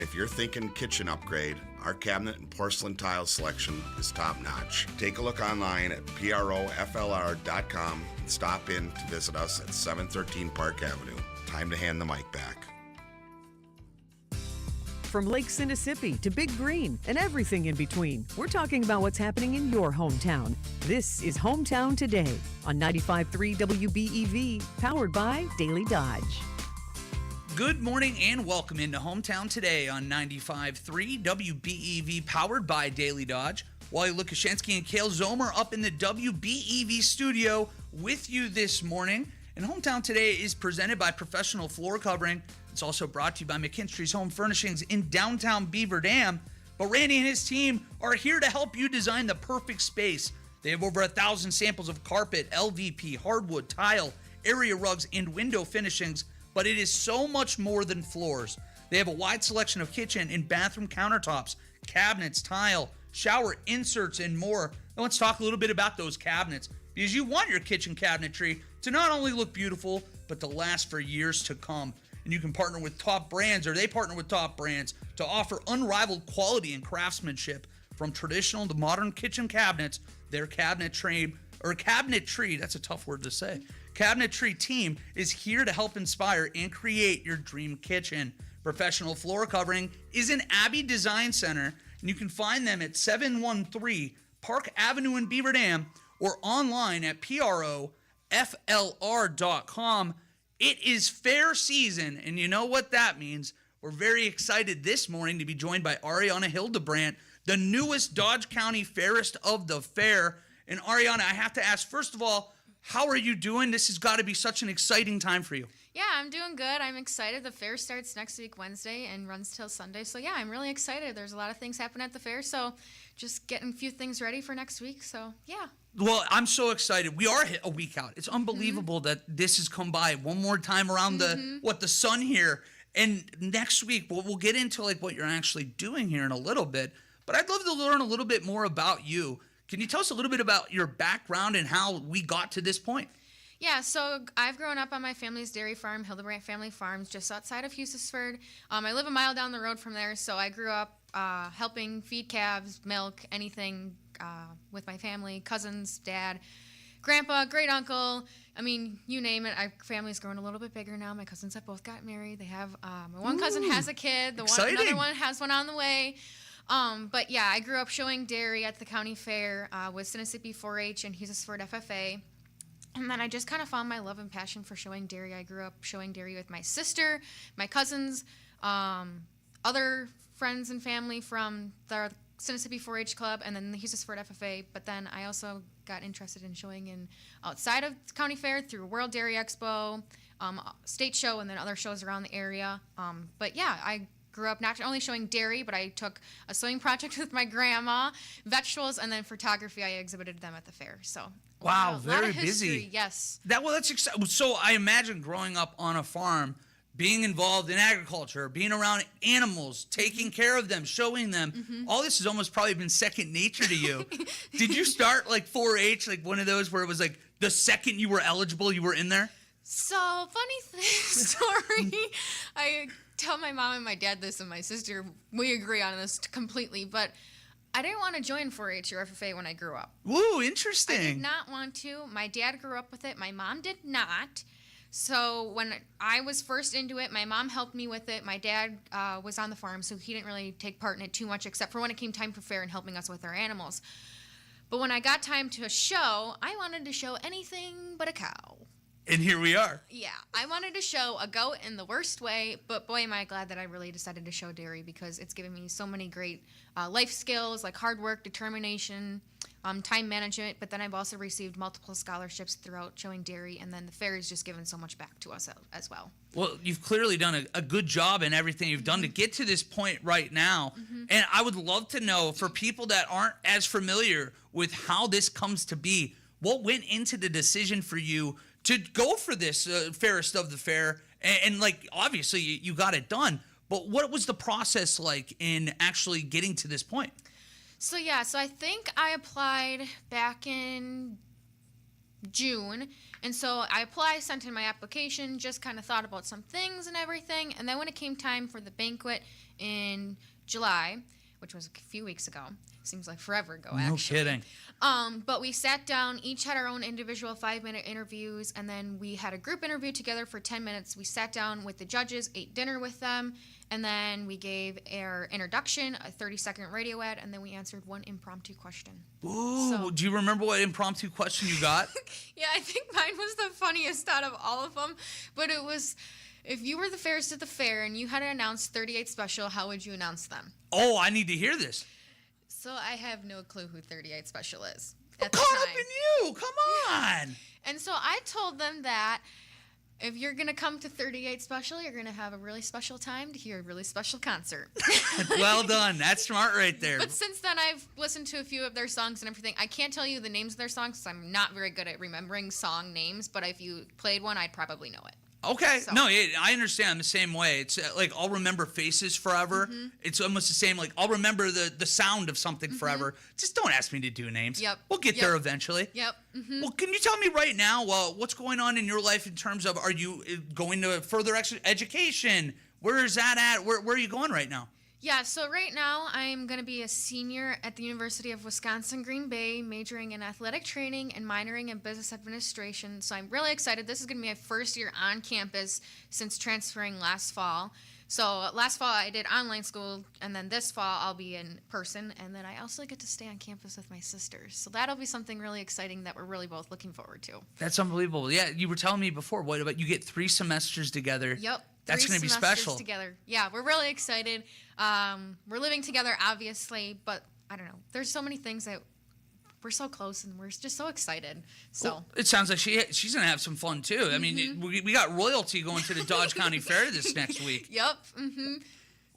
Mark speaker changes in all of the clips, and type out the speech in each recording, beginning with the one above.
Speaker 1: If you're thinking kitchen upgrade, our cabinet and porcelain tile selection is top-notch. Take a look online at PROFLR.com and stop in to visit us at 713 Park Avenue. Time to hand the mic back.
Speaker 2: From Lake Mississippi to Big Green and everything in between, we're talking about what's happening in your hometown. This is Hometown Today on 95.3 WBEV, powered by Daily Dodge.
Speaker 3: Good morning and welcome into Hometown Today on 95.3 WBEV, powered by Daily Dodge. Wally Lukashenski and Cale Zomer up in the WBEV studio with you this morning. And Hometown Today is presented by Professional Floor Covering. It's also brought to you by McKinstry's Home Furnishings in downtown Beaver Dam. But Randy and his team are here to help you design the perfect space. They have over 1,000 samples of carpet, LVP, hardwood, tile, area rugs, and window finishings. But it is so much more than floors. They have a wide selection of kitchen and bathroom countertops, cabinets, tile, shower inserts, and more. And let's talk a little bit about those cabinets, because you want your kitchen cabinetry to not only look beautiful, but to last for years to come. And you can partner with top brands, or they partner with top brands, to offer unrivaled quality and craftsmanship. From traditional to modern kitchen cabinets, their cabinetry, that's a tough word to say, cabinetry team is here to help inspire and create your dream kitchen. Professional Floor Covering is an Abbey Design Center, and you can find them at 713 Park Avenue in Beaver Dam or online at PROFLR.com. It is fair season, and you know what that means. We're very excited this morning to be joined by Ariana Hildebrandt, the newest Dodge County Fairest of the Fair. And Ariana, I have to ask, first of all, how are you doing? This has got to be such an exciting time for you.
Speaker 4: Yeah, I'm doing good. I'm excited. The fair starts next week, Wednesday, and runs till Sunday. So, yeah, I'm really excited. There's a lot of things happening at the fair, so just getting a few things ready for next week. So, yeah.
Speaker 3: Well, I'm so excited. We are a week out. It's unbelievable that this has come by one more time around the sun here. And next week, we'll get into like what you're actually doing here in a little bit. But I'd love to learn a little bit more about you. Can you tell us a little bit about your background and how we got to this point?
Speaker 4: Yeah, so I've grown up on my family's dairy farm, Hildebrandt Family Farms, just outside of Hughesford. I live a mile down the road from there, so I grew up helping feed calves, milk, anything with my family, cousins, dad, grandpa, great uncle. I mean, you name it. Our family's grown a little bit bigger now. My cousins have both got married. They have my one cousin has a kid. Another one has one on the way. But yeah, I grew up showing dairy at the county fair with Mississippi 4-H and Hughesford FFA. And then I just kind of found my love and passion for showing dairy. I grew up showing dairy with my sister, my cousins, other friends and family from the Mississippi 4-H Club, and then the Hughesford FFA. But then I also got interested in showing in outside of the county fair through World Dairy Expo, state show, and then other shows around the area. But yeah, I grew up not only showing dairy, but I took a sewing project with my grandma, vegetables, and then photography. I exhibited them at the fair. So
Speaker 3: wow, very
Speaker 4: lot of history,
Speaker 3: busy.
Speaker 4: Yes.
Speaker 3: That's exciting. So I imagine growing up on a farm, being involved in agriculture, being around animals, taking care of them, showing them. All this has almost probably been second nature to you. Did you start like 4-H, like one of those where it was like the second you were eligible, you were in there?
Speaker 4: So, funny story. I tell my mom and my dad this, and my sister, we agree on this completely, but I didn't want to join 4-H or FFA when I grew up.
Speaker 3: Ooh, interesting.
Speaker 4: I did not want to. My dad grew up with it. My mom did not. So when I was first into it, my mom helped me with it. My dad was on the farm, so he didn't really take part in it too much, except for when it came time for fair and helping us with our animals. But when I got time to show, I wanted to show anything but a cow.
Speaker 3: And here we are.
Speaker 4: Yeah, I wanted to show a goat in the worst way, but boy, am I glad that I really decided to show dairy, because it's given me so many great life skills like hard work, determination, time management, but then I've also received multiple scholarships throughout showing dairy, and then the fair has just given so much back to us as well.
Speaker 3: Well, you've clearly done a good job in everything you've done to get to this point right now, and I would love to know, for people that aren't as familiar with how this comes to be, what went into the decision for you to go for this Fairest of the Fair, and like, obviously you got it done, but what was the process like in actually getting to this point?
Speaker 4: So I think I applied back in June. And so I applied, sent in my application, just kind of thought about some things and everything. And then when it came time for the banquet in July, which was a few weeks ago, seems like forever ago, actually.
Speaker 3: No kidding.
Speaker 4: But we sat down, each had our own individual 5-minute interviews, and then we had a group interview together for 10 minutes. We sat down with the judges, ate dinner with them, and then we gave our introduction, a 30-second radio ad, and then we answered one impromptu question.
Speaker 3: Ooh, do you remember what impromptu question you got?
Speaker 4: Yeah, I think mine was the funniest out of all of them, but it was, if you were the fairest at the fair and you had to announce 38 Special, how would you announce them?
Speaker 3: Oh, I need to hear this.
Speaker 4: So I have no clue who 38 Special is
Speaker 3: I'm
Speaker 4: at the
Speaker 3: caught up
Speaker 4: time.
Speaker 3: in you. Come on.
Speaker 4: And so I told them that if you're going to come to 38 Special, you're going to have a really special time to hear a really special concert.
Speaker 3: Well done. That's smart right there.
Speaker 4: But since then, I've listened to a few of their songs and everything. I can't tell you the names of their songs because I'm not very good at remembering song names, but if you played one, I'd probably know it.
Speaker 3: Okay.
Speaker 4: So.
Speaker 3: No, I understand the same way. It's like I'll remember faces forever.
Speaker 4: Mm-hmm.
Speaker 3: It's almost the same. Like I'll remember the sound of something forever. Just don't ask me to do names.
Speaker 4: Yep.
Speaker 3: We'll get there eventually.
Speaker 4: Yep. Mm-hmm.
Speaker 3: Well, can you tell me right now what's going on in your life in terms of, are you going to further education? Where is that at? Where are you going right now?
Speaker 4: Yeah, so right now I'm going to be a senior at the University of Wisconsin-Green Bay, majoring in athletic training and minoring in business administration. So I'm really excited. This is going to be my first year on campus since transferring last fall. So last fall I did online school, and then this fall I'll be in person, and then I also get to stay on campus with my sisters. So that'll be something really exciting that we're really both looking forward to.
Speaker 3: That's unbelievable. Yeah, you were telling me before, what about you get 3 semesters together?
Speaker 4: Yep.
Speaker 3: That's going to be special.
Speaker 4: Together. Yeah, we're really excited. We're living together, obviously, but I don't know. There's so many things that we're so close, and we're just so excited. So
Speaker 3: well, it sounds like she's going to have some fun too. I mean, we got royalty going to the Dodge County Fair this next week.
Speaker 4: Yep. Mm-hmm.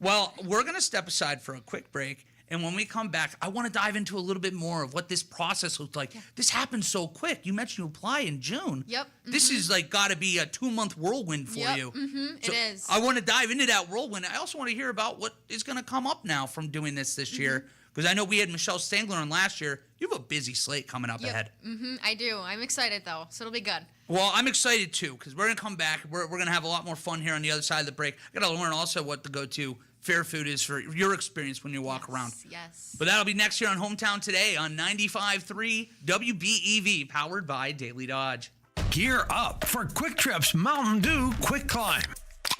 Speaker 3: Well, we're going to step aside for a quick break. And when we come back, I want to dive into a little bit more of what this process looks like. Yeah. This happened so quick. You mentioned you apply in June.
Speaker 4: Yep. Mm-hmm.
Speaker 3: This is like got to be a 2-month whirlwind for you.
Speaker 4: Mm-hmm.
Speaker 3: So
Speaker 4: it is.
Speaker 3: I want to dive into that whirlwind. I also want to hear about what is going to come up now from doing this year. Because I know we had Michelle Stangler on last year. You have a busy slate coming up ahead.
Speaker 4: Mm-hmm. I do. I'm excited, though, so it'll be good.
Speaker 3: Well, I'm excited, too, because we're going to come back. We're going to have a lot more fun here on the other side of the break. I got to learn also what the go-to fair food is for your experience when you walk around.
Speaker 4: Yes.
Speaker 3: But that'll be next year on Hometown Today on 95.3 WBEV, powered by Daily Dodge.
Speaker 5: Gear up for Quick Trip's Mountain Dew Quick Climb.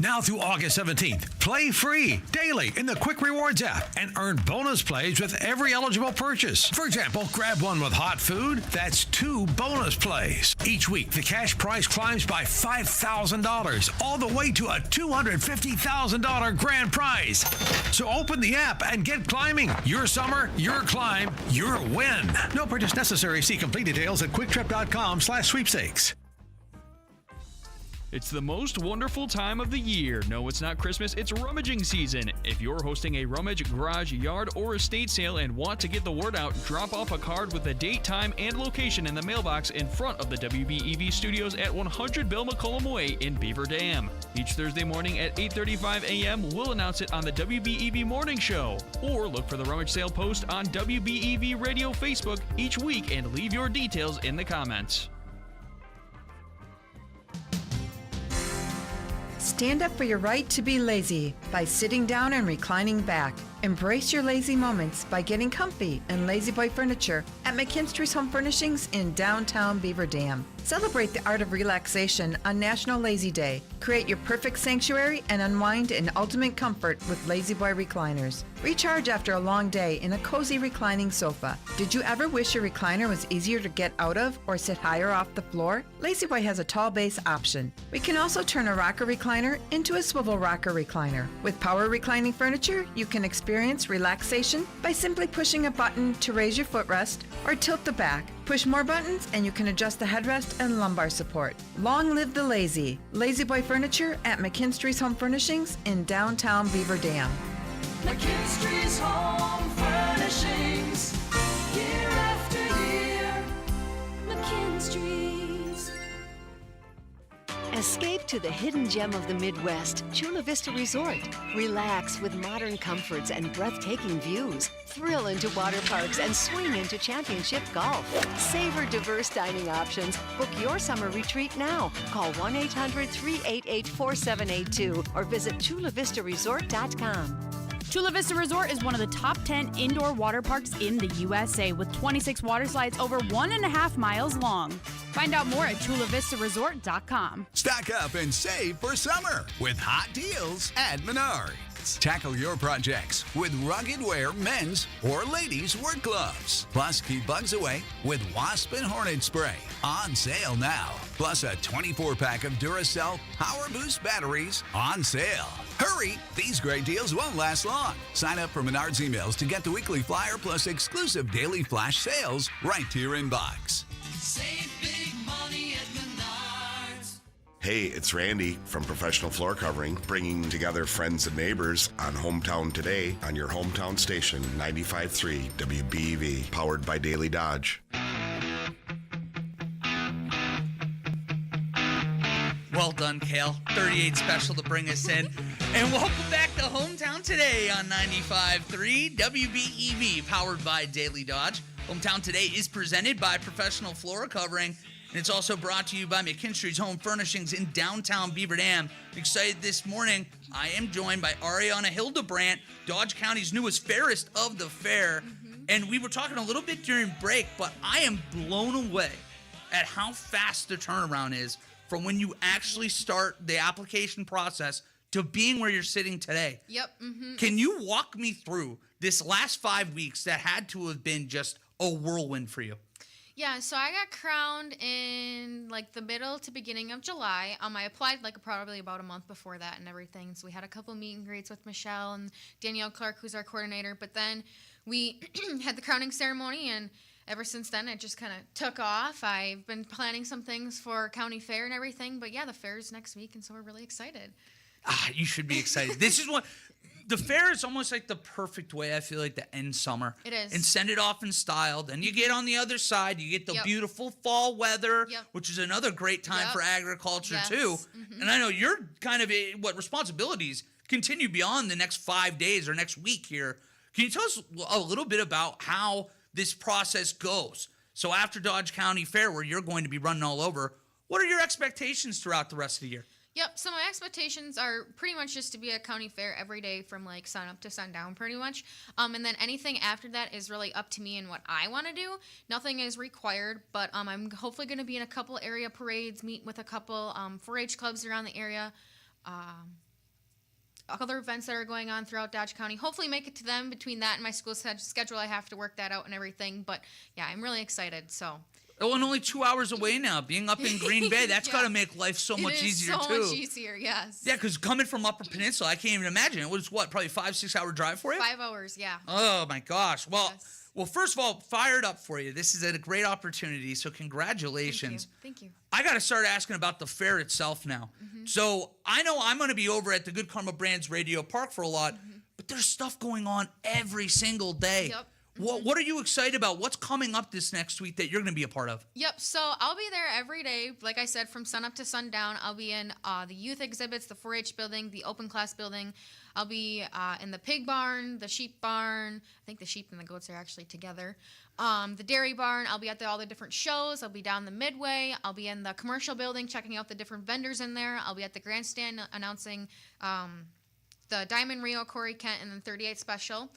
Speaker 5: Now through August 17th, play free daily in the Quick Rewards app and earn bonus plays with every eligible purchase. For example, grab one with hot food, that's 2 bonus plays. Each week, the cash prize climbs by $5,000, all the way to a $250,000 grand prize. So open the app and get climbing. Your summer, your climb, your win. No purchase necessary. See complete details at quicktrip.com/sweepstakes.
Speaker 6: It's the most wonderful time of the year. No, it's not Christmas, it's rummaging season. If you're hosting a rummage, garage, yard, or estate sale and want to get the word out, drop off a card with the date, time, and location in the mailbox in front of the WBEV studios at 100 Bill McCollum Way in Beaver Dam. Each Thursday morning at 8:35 a.m., we'll announce it on the WBEV Morning Show. Or look for the rummage sale post on WBEV Radio Facebook each week and leave your details in the comments.
Speaker 7: Stand up for your right to be lazy by sitting down and reclining back. Embrace your lazy moments by getting comfy in Lazy Boy furniture at McKinstry's Home Furnishings in downtown Beaver Dam. Celebrate the art of relaxation on National Lazy Day. Create your perfect sanctuary and unwind in ultimate comfort with Lazy Boy recliners. Recharge after a long day in a cozy reclining sofa. Did you ever wish your recliner was easier to get out of or sit higher off the floor? Lazy Boy has a tall base option. We can also turn a rocker recliner into a swivel rocker recliner. With power reclining furniture, you can experience relaxation by simply pushing a button to raise your footrest or tilt the back. Push more buttons and you can adjust the headrest and lumbar support. Long live the lazy. Lazy Boy furniture at McKinstry's Home Furnishings in downtown Beaver Dam.
Speaker 8: McKinstry's Home Furnishings, year after year. McKinstry's.
Speaker 9: As Escape to the hidden gem of the Midwest, Chula Vista Resort. Relax with modern comforts and breathtaking views. Thrill into water parks and swing into championship golf. Savor diverse dining options. Book your summer retreat now. Call 1-800-388-4782 or visit chulavistaresort.com.
Speaker 10: Chula Vista Resort is one of the top 10 indoor water parks in the USA with 26 water slides over 1.5 miles long. Find out more at chulavistaresort.com.
Speaker 11: Stock up and save for summer with hot deals at Menards. Tackle your projects with rugged wear men's or ladies' work gloves. Plus, keep bugs away with Wasp and Hornet Spray. On sale now. Plus a 24-pack of Duracell Power Boost batteries on sale. Hurry! These great deals won't last long. Sign up for Menards emails to get the weekly flyer plus exclusive daily flash sales right to your inbox.
Speaker 8: Save big money at Menards.
Speaker 1: Hey, it's Randy from Professional Floor Covering, bringing together friends and neighbors on Hometown Today on your hometown station, 95.3 WBEV, powered by Daily Dodge.
Speaker 3: Well done, Kale. 38 special to bring us in. And welcome back to Hometown Today on 95.3 WBEV, powered by Daily Dodge. Hometown Today is presented by Professional Floor Covering, and it's also brought to you by McKinstry's Home Furnishings in downtown Beaver Dam. Excited this morning, I am joined by Ariana Hildebrandt, Dodge County's newest Fairest of the Fair. And we were talking a little bit during break, but I am blown away at how fast the turnaround is from when you actually start the application process to being where you're sitting today.
Speaker 4: Yep.
Speaker 3: Can you walk me through this last 5 weeks that had to have been just a whirlwind for you?
Speaker 4: Yeah, so I got crowned in like the middle to beginning of July. I applied like probably about a month before that and everything. So we had a couple meet and greets with Michelle and Danielle Clark, who's our coordinator. But then we had the crowning ceremony, and ever since then, it just kind of took off. I've been planning some things for county fair and everything. But yeah, the fair is next week, and so we're really excited.
Speaker 3: You should be excited. This is what the fair is almost like the perfect way, I feel like, to end summer.
Speaker 4: It is.
Speaker 3: And send it off in style. Then you get on the other side, you get the beautiful fall weather, which is another great time for agriculture too. And I know your kind of responsibilities continue beyond the next 5 days or next week here. Can you tell us a little bit about how this process goes? So after Dodge County Fair, where you're going to be running all over, what are your expectations throughout the rest of the year?
Speaker 4: Yep, so my expectations are pretty much just to be at county fair every day from like sun up to sundown pretty much. And then anything after that is really up to me and what I want to do. Nothing is required, but I'm hopefully going to be in a couple area parades, meet with a couple 4-H clubs around the area. Other events that are going on throughout Dodge County. Hopefully make it to them. Between that and my school schedule, I have to work that out and everything. But yeah, I'm really excited, so...
Speaker 3: Oh, and only 2 hours away now, being up in Green Bay, that's got to make life so much easier, too.
Speaker 4: It is so much easier, yes.
Speaker 3: Yeah, because coming from Upper Peninsula, I can't even imagine. It was, probably 5-6 hour drive for you?
Speaker 4: 5 hours, yeah.
Speaker 3: Oh, my gosh. Well, well, first of all, fired up for you. This is a great opportunity, so congratulations.
Speaker 4: Thank you.
Speaker 3: I got to start asking about the fair itself now. So I know I'm going to be over at the Good Karma Brands Radio Park for a lot, but there's stuff going on every single day.
Speaker 4: Yep.
Speaker 3: What are you excited about? What's coming up this next week that you're going to be a part of?
Speaker 4: Yep, so I'll be there every day. Like I said, from sun up to sundown. I'll be in the youth exhibits, the 4-H building, the open class building. I'll be in the pig barn, the sheep barn. I think the sheep and the goats are actually together. The dairy barn. I'll be at all the different shows. I'll be down the midway. I'll be in the commercial building checking out the different vendors in there. I'll be at the grandstand announcing the Diamond Rio, Corey Kent, and then 38 Special.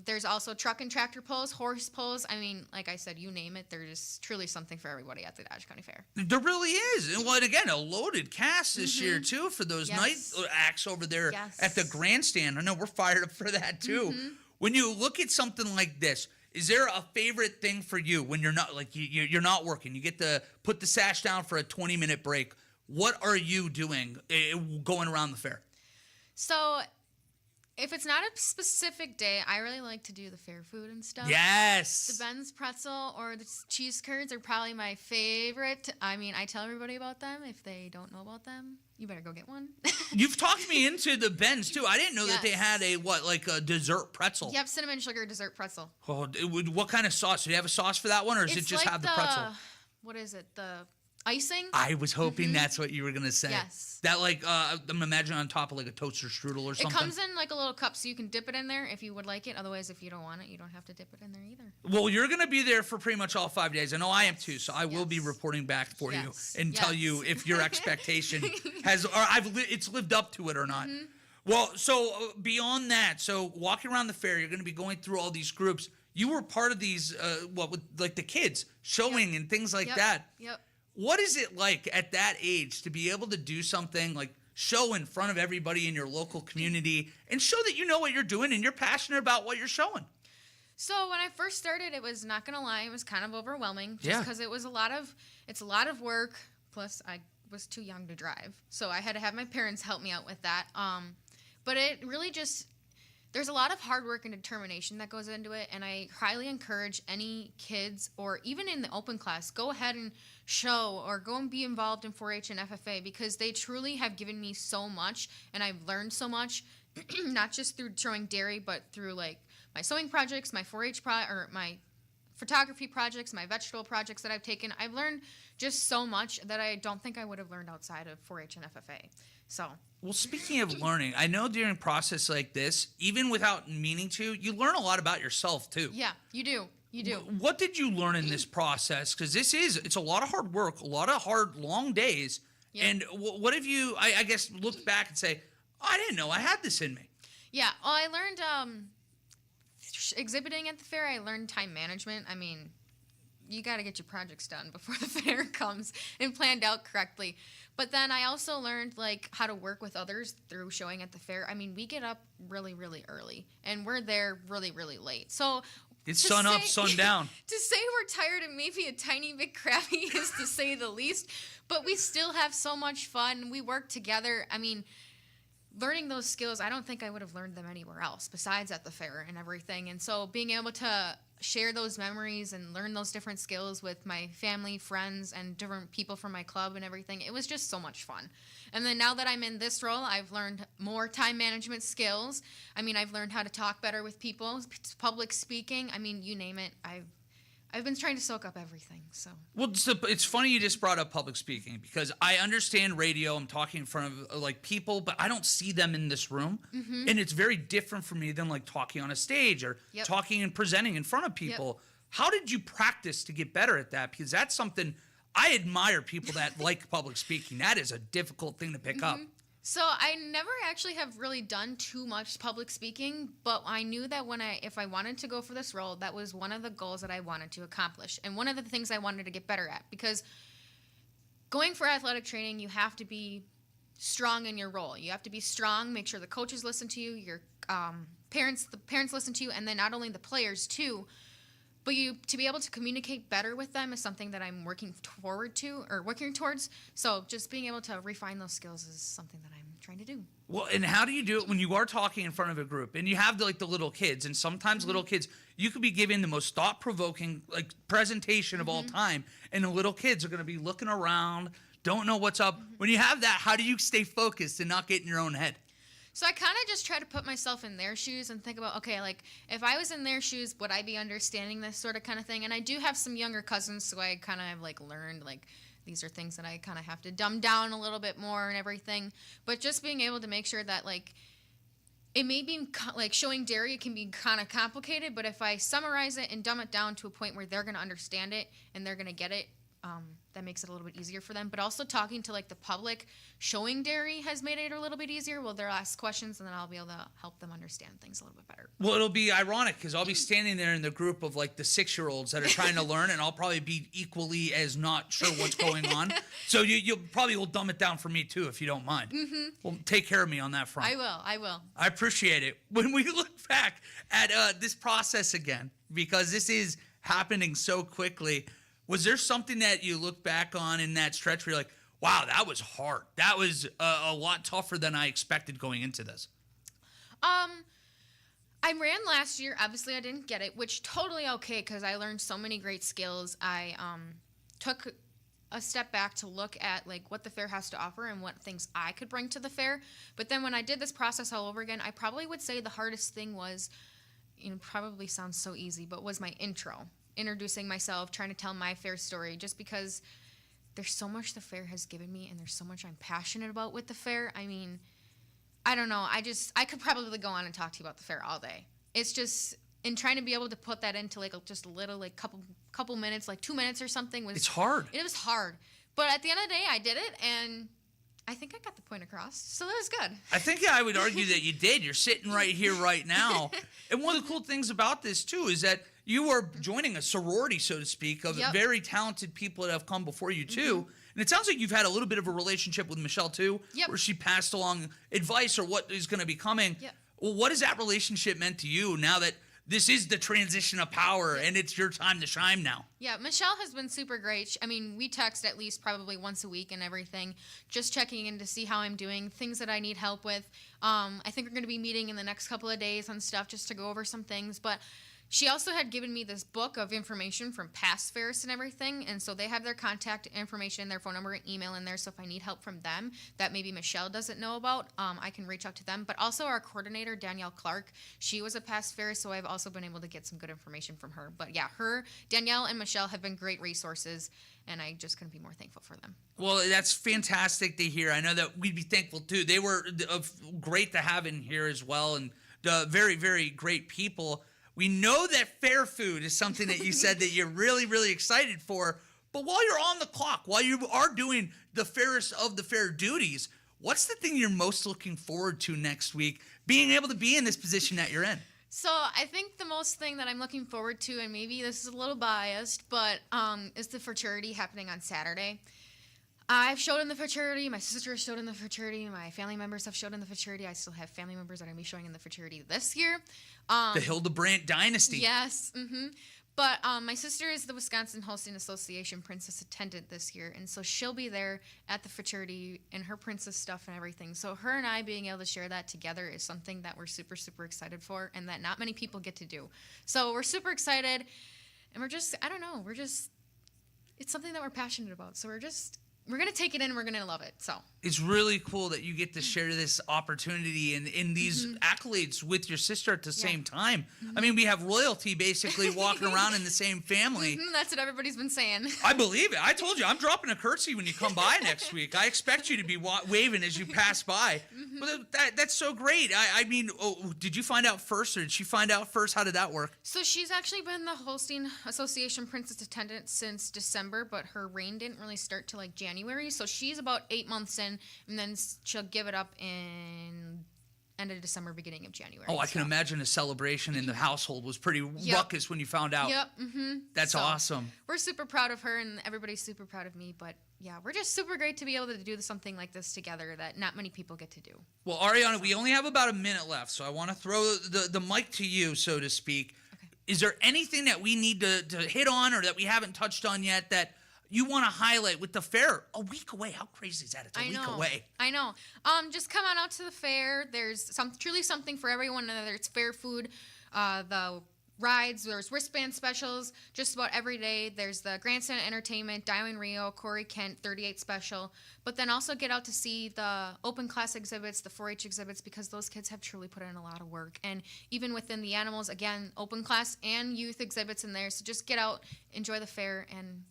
Speaker 4: There's also truck and tractor pulls, horse pulls. I mean, like I said, you name it. There's truly something for everybody at the Dodge County Fair.
Speaker 3: There really is. And well, again, a loaded cast this year, too, for those night acts over there at the grandstand. I know we're fired up for that, too. When you look at something like this, is there a favorite thing for you when you're not, like, you're not working? You get to put the sash down for a 20-minute break. What are you doing going around the fair?
Speaker 4: So... if it's not a specific day, I really like to do the fair food and stuff.
Speaker 3: Yes.
Speaker 4: The Ben's pretzel or the cheese curds are probably my favorite. I mean, I tell everybody about them. If they don't know about them, you better go get one.
Speaker 3: You've talked me into the Ben's, too. I didn't know that they had a dessert pretzel.
Speaker 4: Yep, cinnamon sugar dessert pretzel.
Speaker 3: Oh, what kind of sauce? Do you have a sauce for that one, or is it just
Speaker 4: like
Speaker 3: have the pretzel?
Speaker 4: What is it? The Icing?
Speaker 3: I was hoping that's what you were going to say.
Speaker 4: Yes.
Speaker 3: That I'm imagining on top of like a toaster strudel or something.
Speaker 4: It comes in like a little cup, so you can dip it in there if you would like it. Otherwise, if you don't want it, you don't have to dip it in there either.
Speaker 3: Well, you're going to be there for pretty much all 5 days. I know I am too, so I will be reporting back for you and tell you if your expectation it's lived up to it or not. Well, so beyond that, so walking around the fair, you're going to be going through all these groups. You were part of these, with like the kids showing and things like that.
Speaker 4: Yep.
Speaker 3: What is it like at that age to be able to do something like show in front of everybody in your local community and show that you know what you're doing and you're passionate about what you're showing?
Speaker 4: So when I first started, it was, not gonna lie, it was kind of overwhelming just because it's a lot of work. Plus, I was too young to drive, so I had to have my parents help me out with that. But it really just, there's a lot of hard work and determination that goes into it, and I highly encourage any kids, or even in the open class, go ahead and show or go and be involved in 4-H and FFA, because they truly have given me so much, and I've learned so much, not just through showing dairy, but through like my sewing projects, my 4-H or my photography projects, my vegetable projects that I've taken. I've learned just so much that I don't think I would have learned outside of 4-H and FFA. So.
Speaker 3: Well, speaking of learning, I know during a process like this, even without meaning to, you learn a lot about yourself too.
Speaker 4: Yeah, you do. You do.
Speaker 3: What did you learn in this process? Because it's a lot of hard work, a lot of hard, long days. Yep. And what have you, I guess, looked back and say, oh, I didn't know I had this in me?
Speaker 4: Yeah, well, I learned exhibiting at the fair. I learned time management. I mean, you got to get your projects done before the fair comes and planned out correctly. But then I also learned like how to work with others through showing at the fair. I mean, we get up really, really early and we're there really, really late. So
Speaker 3: it's sun up, sun down.
Speaker 4: To say we're tired and maybe a tiny bit crabby is to say the least, but we still have so much fun. We work together. I mean, learning those skills, I don't think I would have learned them anywhere else besides at the fair and everything. And so being able to share those memories and learn those different skills with my family, friends, and different people from my club and everything, it was just so much fun. And then now that I'm in this role, I've learned more time management skills. I mean, I've learned how to talk better with people, public speaking. I mean, you name it. I've been trying to soak up everything. So.
Speaker 3: Well, it's funny you just brought up public speaking, because I understand radio. I'm talking in front of like people, but I don't see them in this room. Mm-hmm. And it's very different for me than like talking on a stage or talking and presenting in front of people. Yep. How did you practice to get better at that? Because that's something I admire, people that like public speaking. That is a difficult thing to pick up.
Speaker 4: So I never actually have really done too much public speaking, but I knew that if I wanted to go for this role, that was one of the goals that I wanted to accomplish, and one of the things I wanted to get better at. Because going for athletic training, you have to be strong in your role. You have to be strong, make sure the coaches listen to you, your parents listen to you, and then not only the players too. But to be able to communicate better with them is something that I'm working towards. So just being able to refine those skills is something that I'm trying to do.
Speaker 3: Well, and how do you do it when you are talking in front of a group and you have the little kids, and sometimes little kids, you could be giving the most thought-provoking presentation of all time, and the little kids are going to be looking around, don't know what's up. When you have that, how do you stay focused and not get in your own head?
Speaker 4: So I kind of just try to put myself in their shoes and think about, okay, like if I was in their shoes, would I be understanding this sort of kind of thing? And I do have some younger cousins, so I kind of have learned these are things that I kind of have to dumb down a little bit more and everything. But just being able to make sure that it may be showing dairy, it can be kind of complicated, but if I summarize it and dumb it down to a point where they're going to understand it and they're going to get it, that makes it a little bit easier for them. But also talking to the public, showing dairy has made it a little bit easier. Well, they'll ask questions, and then I'll be able to help them understand things a little bit better.
Speaker 3: Well, it'll be ironic because I'll be standing there in the group of the 6-year-olds that are trying to learn, and I'll probably be equally as not sure what's going on. So you probably will dumb it down for me too, if you don't mind. Mm-hmm. Well, take care of me on that front.
Speaker 4: I will.
Speaker 3: I appreciate it. When we look back at this process again, because this is happening so quickly, was there something that you look back on in that stretch where you're like, wow, that was hard. That was a lot tougher than I expected going into this?
Speaker 4: I ran last year. Obviously, I didn't get it, which totally okay because I learned so many great skills. I took a step back to look at what the fair has to offer and what things I could bring to the fair. But then when I did this process all over again, I probably would say the hardest thing was, probably sounds so easy, but was my intro. Introducing myself, trying to tell my fair story, just because there's so much the fair has given me, and there's so much I'm passionate about with the fair. I mean, I don't know. I could probably go on and talk to you about the fair all day. It's just, in trying to be able to put that into like just a little, like couple minutes, like 2 minutes or something.
Speaker 3: It's hard.
Speaker 4: It was hard. But at the end of the day, I did it, and I think I got the point across. So that was good.
Speaker 3: I think I would argue that you did. You're sitting right here right now. And one of the cool things about this, too, is that you are joining a sorority, so to speak, of very talented people that have come before you, too. And it sounds like you've had a little bit of a relationship with Michelle, too, where she passed along advice or what is going to be coming. Well, what has that relationship meant to you now that this is the transition of power and it's your time to shine now?
Speaker 4: Yeah, Michelle has been super great. I mean, we text at least probably once a week and everything, just checking in to see how I'm doing, things that I need help with. I think we're going to be meeting in the next couple of days on stuff just to go over some things. But she also had given me this book of information from past fairs and everything, and so they have their contact information, their phone number and email in there, so if I need help from them that maybe Michelle doesn't know about, I can reach out to them. But also our coordinator, Danielle Clark, she was a past fair, so I've also been able to get some good information from her. But yeah, Danielle and Michelle have been great resources, and I just couldn't be more thankful for them.
Speaker 3: Well, that's fantastic to hear. I know that we'd be thankful, too. They were great to have in here as well, and very, very great people. We know that fair food is something that you said that you're really, really excited for. But while you're on the clock, while you are doing the fairest of the fair duties, what's the thing you're most looking forward to next week, being able to be in this position that you're in?
Speaker 4: So I think the most thing that I'm looking forward to, and maybe this is a little biased, but is the fraternity happening on Saturday. I've showed in the fraternity. My sister has showed in the fraternity. My family members have showed in the fraternity. I still have family members that are going to be showing in the fraternity this year.
Speaker 3: The Hildebrandt dynasty.
Speaker 4: Yes. But my sister is the Wisconsin Hosting Association Princess Attendant this year, and so she'll be there at the fraternity in her princess stuff and everything. So her and I being able to share that together is something that we're super, super excited for, and that not many people get to do. So we're super excited, and it's something that we're passionate about. So we're going to take it in and we're going to love it. So
Speaker 3: it's really cool that you get to share this opportunity and in these accolades with your sister at the same time. I mean, we have royalty basically walking around in the same family.
Speaker 4: That's what everybody's been saying.
Speaker 3: I believe it. I told you, I'm dropping a curtsy when you come by next week. I expect you to be waving as you pass by. But that's so great. I mean, did you find out first or did she find out first? How did that work?
Speaker 4: So she's actually been the Hosting Association Princess Attendant since December, but her reign didn't really start till like January. So she's about 8 months in, and then she'll give it up in end of December, beginning of January.
Speaker 3: Oh, I can imagine a celebration in the household was pretty ruckus when you found out. That's awesome.
Speaker 4: We're super proud of her, and everybody's super proud of me. But yeah, we're just super great to be able to do something like this together that not many people get to do.
Speaker 3: Well, Ariana, we only have about a minute left, so I want to throw the mic to you, so to speak. Okay. Is there anything that we need to hit on or that we haven't touched on yet that you want to highlight with the fair a week away? How crazy is that? It's a week away.
Speaker 4: I know. Just come on out to the fair. There's truly something for everyone, whether it's fair food, the rides, there's wristband specials just about every day. There's the Grandstand Entertainment, Diamond Rio, Corey Kent 38 special. But then also get out to see the open class exhibits, the 4-H exhibits, because those kids have truly put in a lot of work. And even within the animals, again, open class and youth exhibits in there. So just get out, enjoy the fair, and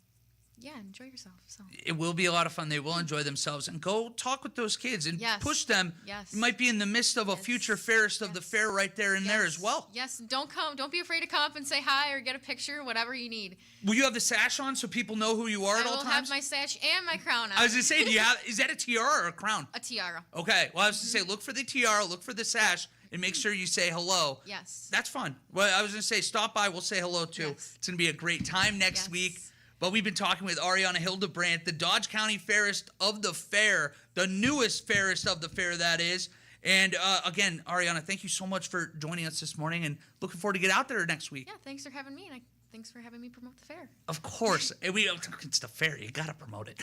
Speaker 4: yeah, enjoy yourself. So
Speaker 3: it will be a lot of fun. They will enjoy themselves. And go talk with those kids and push them.
Speaker 4: Yes.
Speaker 3: You might be in the midst of a future Fairest of the fair right there and there as well.
Speaker 4: Yes. Don't be afraid to come up and say hi or get a picture, whatever you need.
Speaker 3: Will you have the sash on so people know who you are at all times?
Speaker 4: I will have my sash and my crown on.
Speaker 3: I was going to say, is that a tiara or a crown?
Speaker 4: A tiara.
Speaker 3: Okay. Well, I was going to say, look for the tiara, look for the sash, and make sure you say hello.
Speaker 4: Yes.
Speaker 3: That's fun. Well, I was going to say, stop by. We'll say hello, too.
Speaker 4: Yes.
Speaker 3: It's going to be a great time next week. But we've been talking with Ariana Hildebrandt, the Dodge County Fairest of the Fair, the newest Fairest of the Fair, that is. And again, Ariana, thank you so much for joining us this morning, and looking forward to get out there next week.
Speaker 4: Yeah, thanks for having me, and thanks for having me promote the fair.
Speaker 3: Of course. It's the fair. You got to promote it.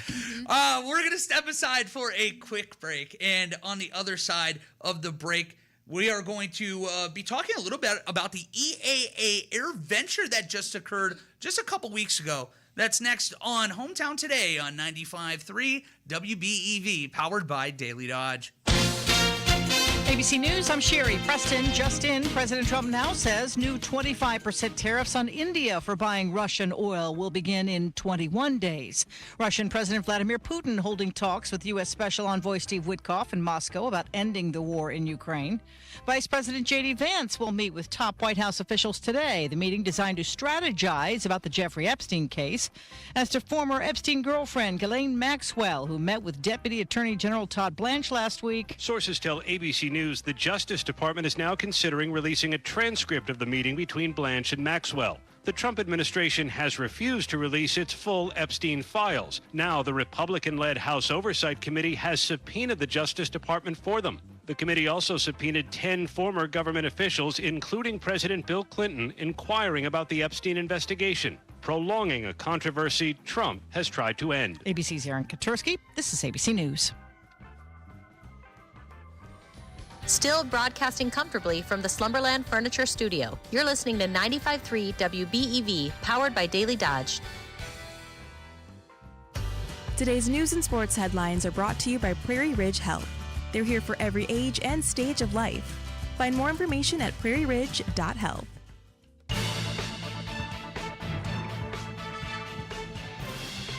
Speaker 3: We're going to step aside for a quick break, and on the other side of the break, we are going to be talking a little bit about the EAA AirVenture that just occurred just a couple weeks ago. That's next on Hometown Today on 95.3 WBEV, powered by Daily Dodge.
Speaker 12: ABC News, I'm Sherry Preston. Just in, President Trump now says new 25% tariffs on India for buying Russian oil will begin in 21 days. Russian President Vladimir Putin holding talks with U.S. Special Envoy Steve Witkoff in Moscow about ending the war in Ukraine. Vice President J.D. Vance will meet with top White House officials today. The meeting designed to strategize about the Jeffrey Epstein case. As to former Epstein girlfriend Ghislaine Maxwell, who met with Deputy Attorney General Todd Blanche last week.
Speaker 13: Sources tell ABC News the Justice Department is now considering releasing a transcript of the meeting between Blanche and Maxwell. The Trump administration has refused to release its full Epstein files. Now the Republican-led House Oversight Committee has subpoenaed the Justice Department for them. The committee also subpoenaed 10 former government officials, including President Bill Clinton, inquiring about the Epstein investigation, prolonging a controversy Trump has tried to end.
Speaker 12: ABC's Aaron Katursky. This is ABC News.
Speaker 14: Still broadcasting comfortably from the Slumberland Furniture Studio. You're listening to 95.3 WBEV, powered by Daily Dodge.
Speaker 15: Today's news and sports headlines are brought to you by Prairie Ridge Health. They're here for every age and stage of life. Find more information at prairieridge.health.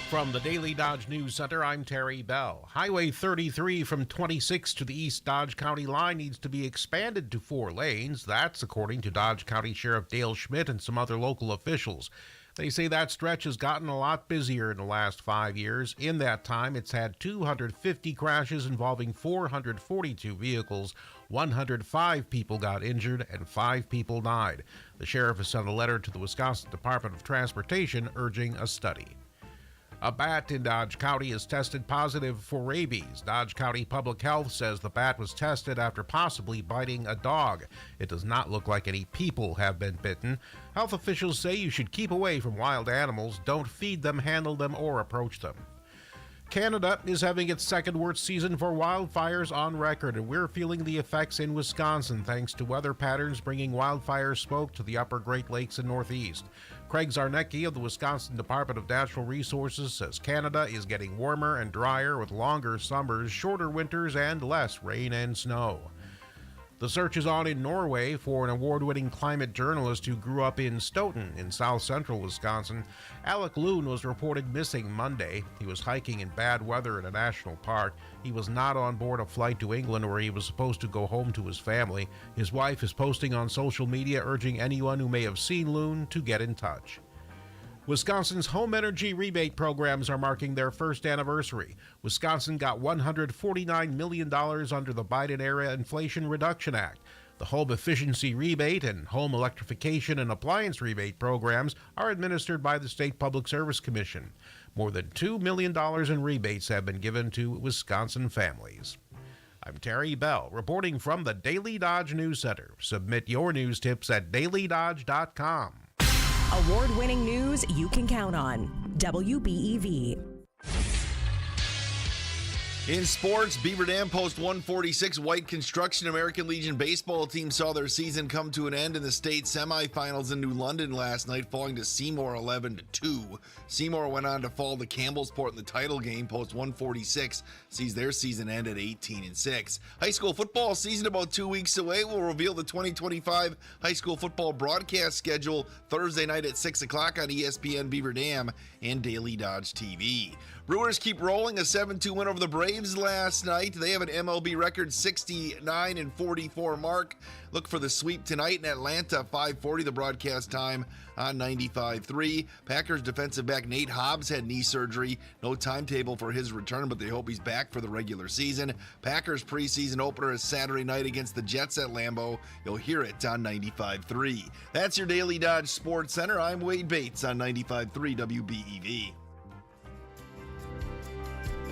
Speaker 16: From the Daily Dodge News Center, I'm Terry Bell. Highway 33 from 26 to the East Dodge County line needs to be expanded to 4 lanes. That's according to Dodge County Sheriff Dale Schmidt and some other local officials. They say that stretch has gotten a lot busier in the last 5 years. In that time, it's had 250 crashes involving 442 vehicles. 105 people got injured and 5 people died. The sheriff has sent a letter to the Wisconsin Department of Transportation urging a study. A bat in Dodge County is tested positive for rabies. Dodge County Public Health says the bat was tested after possibly biting a dog. It does not look like any people have been bitten. Health officials say you should keep away from wild animals, don't feed them, handle them, or approach them. Canada is having its second worst season for wildfires on record, and we're feeling the effects in Wisconsin thanks to weather patterns bringing wildfire smoke to the upper Great Lakes and Northeast. Craig Zarnecki of the Wisconsin Department of Natural Resources says Canada is getting warmer and drier with longer summers, shorter winters, and less rain and snow. The search is on in Norway for an award-winning climate journalist who grew up in Stoughton in south-central Wisconsin. Alec Loon was reported missing Monday. He was hiking in bad weather in a national park. He was not on board a flight to England where he was supposed to go home to his family. His wife is posting on social media urging anyone who may have seen Loon to get in touch. Wisconsin's home energy rebate programs are marking their first anniversary. Wisconsin got $149 million under the Biden-era Inflation Reduction Act. The Home Efficiency Rebate and Home Electrification and Appliance Rebate programs are administered by the State Public Service Commission. More than $2 million in rebates have been given to Wisconsin families. I'm Terry Bell, reporting from the Daily Dodge News Center. Submit your news tips at dailydodge.com.
Speaker 17: Award-winning news you can count on. WBEV.
Speaker 18: In sports, Beaver Dam Post 146 White Construction American Legion baseball team saw their season come to an end in the state semifinals in New London last night, falling to Seymour 11-2. Seymour went on to fall to Campbellsport in the title game. Post 146 sees their season end at 18-6. High school football season about 2 weeks away. We'll reveal the 2025 high school football broadcast schedule Thursday night at 6 o'clock on ESPN Beaver Dam and Daily Dodge TV. Brewers keep rolling, a 7-2 win over the Braves last night. They have an MLB record 69-44 mark. Look for the sweep tonight in Atlanta, 5:40, the broadcast time on 95.3. Packers defensive back Nate Hobbs had knee surgery. No timetable for his return, but they hope he's back for the regular season. Packers preseason opener is Saturday night against the Jets at Lambeau. You'll hear it on 95.3. That's your Daily Dodge Sports Center. I'm Wade Bates on 95.3 WBEV.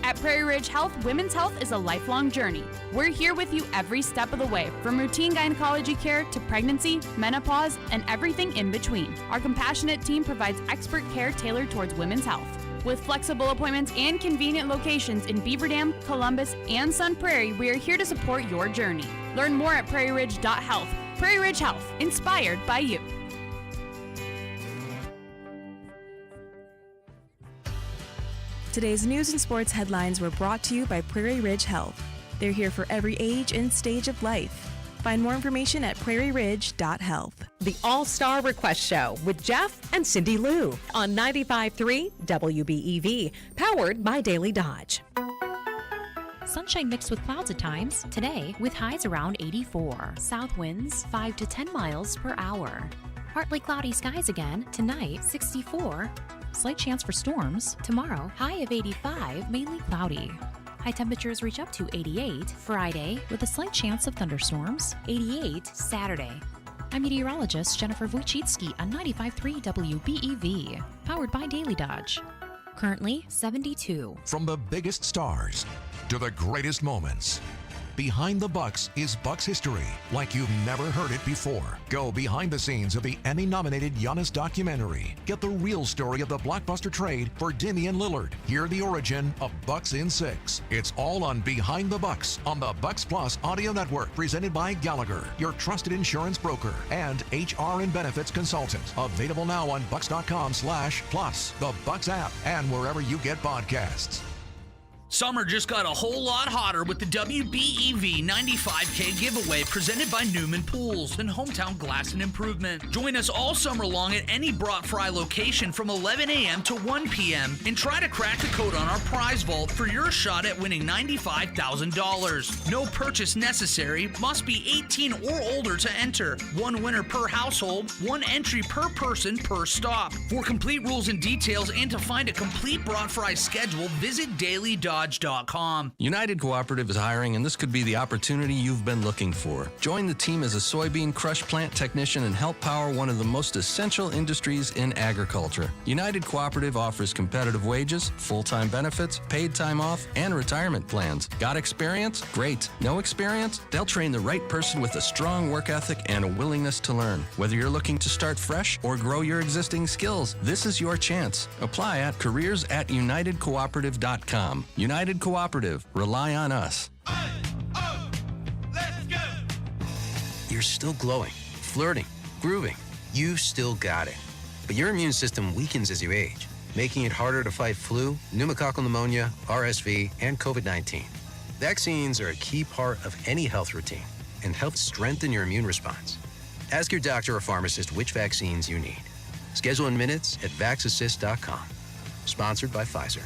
Speaker 10: At Prairie Ridge Health, women's health is a lifelong journey. We're here with you every step of the way, from routine gynecology care to pregnancy, menopause, and everything in between. Our compassionate team provides expert care tailored towards women's health. With flexible appointments and convenient locations in Beaver Dam, Columbus, and Sun Prairie, we are here to support your journey. Learn more at prairieridge.health. Prairie Ridge Health, inspired by you.
Speaker 15: Today's news and sports headlines were brought to you by Prairie Ridge Health. They're here for every age and stage of life. Find more information at prairieridge.health.
Speaker 17: The All-Star Request Show with Jeff and Cindy Lou on 95.3 WBEV, powered by Daily Dodge.
Speaker 19: Sunshine mixed with clouds at times. Today, with highs around 84. South winds 5 to 10 miles per hour. Partly cloudy skies again. Tonight, 64. Slight chance for storms. Tomorrow, high of 85, mainly cloudy. High temperatures reach up to 88 Friday with a slight chance of thunderstorms. 88 Saturday. I'm meteorologist Jennifer Wojcicki on 95.3 WBEV, powered by Daily Dodge. Currently 72.
Speaker 20: From the biggest stars to the greatest moments, Behind the Bucks is Bucks history like you've never heard it before. Go behind the scenes of the Emmy-nominated Giannis documentary. Get the real story of the blockbuster trade for Damian Lillard. Hear the origin of Bucks in 6. It's all on Behind the Bucks on the Bucks Plus audio network, presented by Gallagher, your trusted insurance broker and HR and benefits consultant. Available now on bucks.com/plus, the Bucks app, and wherever you get podcasts.
Speaker 3: Summer just got a whole lot hotter with the WBEV 95K giveaway presented by Newman Pools and Hometown Glass and Improvement. Join us all summer long at any Brought Fry location from 11 a.m. to 1 p.m. and try to crack the code on our prize vault for your shot at winning $95,000. No purchase necessary, must be 18 or older to enter. One winner per household, one entry per person per stop. For complete rules and details and to find a complete Brought Fry schedule, visit DailyDodgeTV.
Speaker 21: United Cooperative is hiring, and this could be the opportunity you've been looking for. Join the team as a soybean crush plant technician and help power one of the most essential industries in agriculture. United Cooperative offers competitive wages, full-time benefits, paid time off, and retirement plans. Got experience? Great. No experience? They'll train the right person with a strong work ethic and a willingness to learn. Whether you're looking to start fresh or grow your existing skills, this is your chance. Apply at careers@unitedcooperative.com. United Cooperative. Rely on us.
Speaker 22: You're still glowing, flirting, grooving. You've still got it. But your immune system weakens as you age, making it harder to fight flu, pneumococcal pneumonia, RSV, and COVID-19. Vaccines are a key part of any health routine and help strengthen your immune response. Ask your doctor or pharmacist which vaccines you need. Schedule in minutes at vaxassist.com. Sponsored by Pfizer.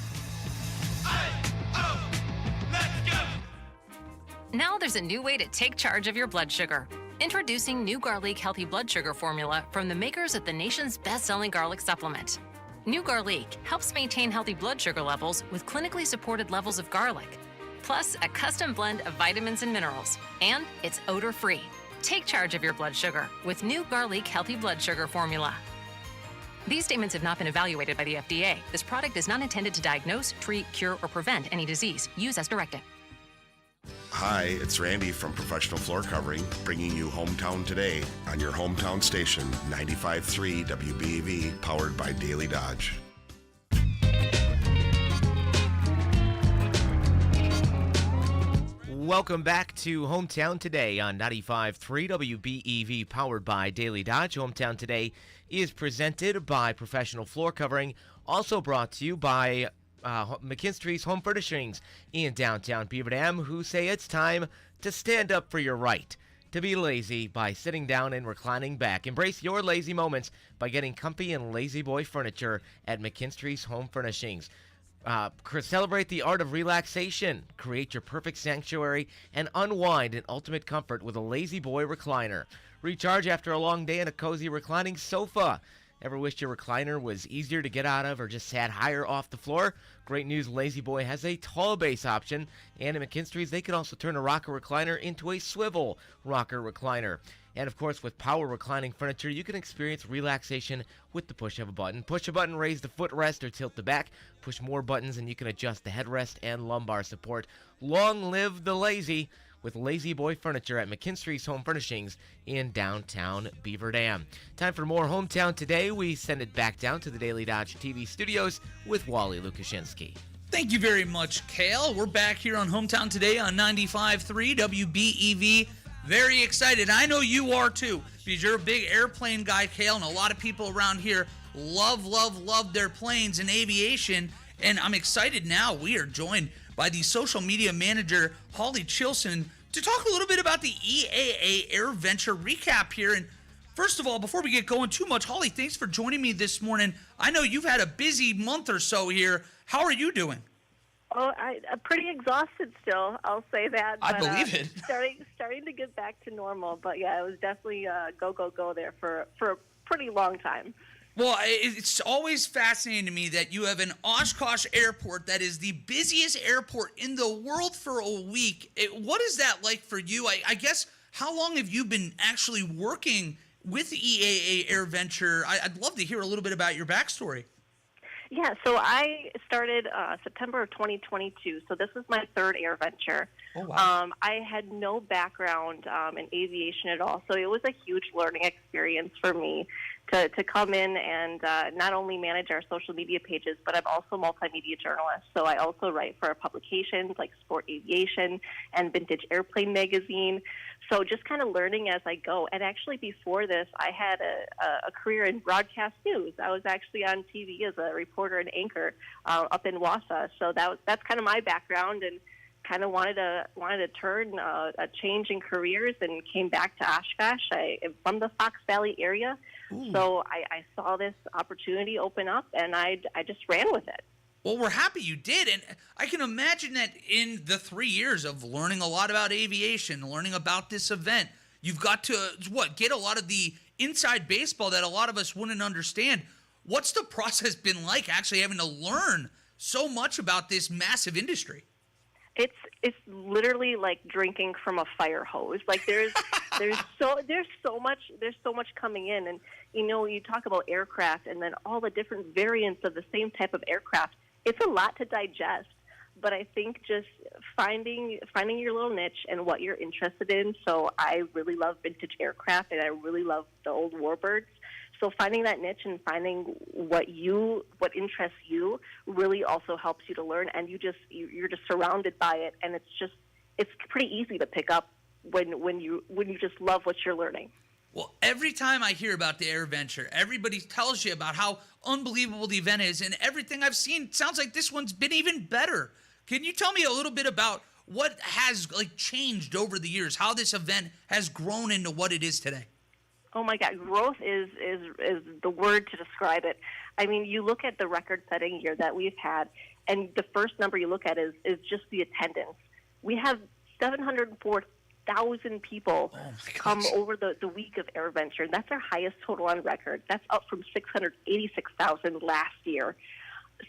Speaker 23: Now there's a new way to take charge of your blood sugar. Introducing New Garlic Healthy Blood Sugar Formula from the makers of the nation's best-selling garlic supplement. New Garlic helps maintain healthy blood sugar levels with clinically supported levels of garlic, plus a custom blend of vitamins and minerals, and it's odor-free. Take charge of your blood sugar with New Garlic Healthy Blood Sugar Formula. These statements have not been evaluated by the FDA. This product is not intended to diagnose, treat, cure, or prevent any disease. Use as directed.
Speaker 1: Hi, it's Randy from Professional Floor Covering, bringing you Hometown Today on your hometown station, 95.3 WBEV, powered by Daily Dodge.
Speaker 24: Welcome back to Hometown Today on 95.3 WBEV, powered by Daily Dodge. Hometown Today is presented by Professional Floor Covering, also brought to you by McKinstry's Home Furnishings in downtown Beaver Dam, who say it's time to stand up for your right to be lazy by sitting down and reclining back. Embrace your lazy moments by getting comfy and lazy boy furniture at McKinstry's Home Furnishings. Celebrate the art of relaxation. Create your perfect sanctuary and unwind in ultimate comfort with a lazy boy recliner. Recharge after a long day in a cozy reclining sofa. Ever wished your recliner was easier to get out of or just sat higher off the floor? Great news, Lazy Boy has a tall base option, and at McKinstry's they can also turn a rocker recliner into a swivel rocker recliner. And of course, with power reclining furniture, you can experience relaxation with the push of a button. Push a button, raise the footrest or tilt the back. Push more buttons and you can adjust the headrest and lumbar support. Long live the lazy with Lazy Boy Furniture at McKinstry's Home Furnishings in downtown Beaver Dam. Time for more Hometown Today. We send it back down to the Daily Dodge TV studios with Wally Lukashinsky.
Speaker 3: Thank you very much, Kale. We're back here on Hometown Today on 95.3 WBEV. Very excited. I know you are too, because you're a big airplane guy, Kale, and a lot of people around here love their planes and aviation. And I'm excited now. We are joined by the social media manager, Holly Chilson, to talk a little bit about the EAA AirVenture recap here. And first of all, before we get going too much, Holly, thanks for joining me this morning. I know you've had a busy month or so here. How are you doing?
Speaker 2: Oh, I'm pretty exhausted still. I'll say that.
Speaker 3: I believe it.
Speaker 2: Starting to get back to normal, but yeah, it was definitely go there for a pretty long time.
Speaker 3: Well, it's always fascinating to me that you have an Oshkosh airport that is the busiest airport in the world for a week. What is that like for you? I guess, how long have you been actually working with EAA AirVenture? I'd love to hear a little bit about your backstory.
Speaker 2: Yeah, so I started September of 2022, so this is my third AirVenture.
Speaker 3: Oh, wow.
Speaker 2: I had no background in aviation at all, so it was a huge learning experience for me to come in and not only manage our social media pages, but I'm also a multimedia journalist, so I also write for publications like Sport Aviation and Vintage Airplane Magazine. So just kind of learning as I go. And actually before this, I had a career in broadcast news. I was actually on TV as a reporter and anchor up in Wausau. So that's kind of my background, and kind of wanted to turn a change in careers and came back to Oshkosh. I am from the Fox Valley area.
Speaker 3: Ooh.
Speaker 2: So I saw this opportunity open up, and I just ran with it.
Speaker 3: Well, we're happy you did, and I can imagine that in the 3 years of learning a lot about aviation, learning about this event, you've got to, get a lot of the inside baseball that a lot of us wouldn't understand. What's the process been like actually having to learn so much about this massive industry?
Speaker 2: It's literally like drinking from a fire hose. Like there's so much coming in, and you talk about aircraft and then all the different variants of the same type of aircraft. It's a lot to digest, but I think just finding your little niche and what you're interested in. So I really love vintage aircraft, and I really love the old warbirds. So finding that niche and finding what interests you really also helps you to learn, and you're just surrounded by it, and it's pretty easy to pick up when you just love what you're learning.
Speaker 3: Well, every time I hear about the AirVenture, everybody tells you about how unbelievable the event is, and everything I've seen sounds like this one's been even better. Can you tell me a little bit about what has changed over the years, how this event has grown into what it is today?
Speaker 2: Oh my God, growth is the word to describe it. I mean, you look at the record-setting year that we've had, and the first number you look at is just the attendance. We have 704,000 people come over the week of AirVenture, and that's our highest total on record. That's up from 686,000 last year.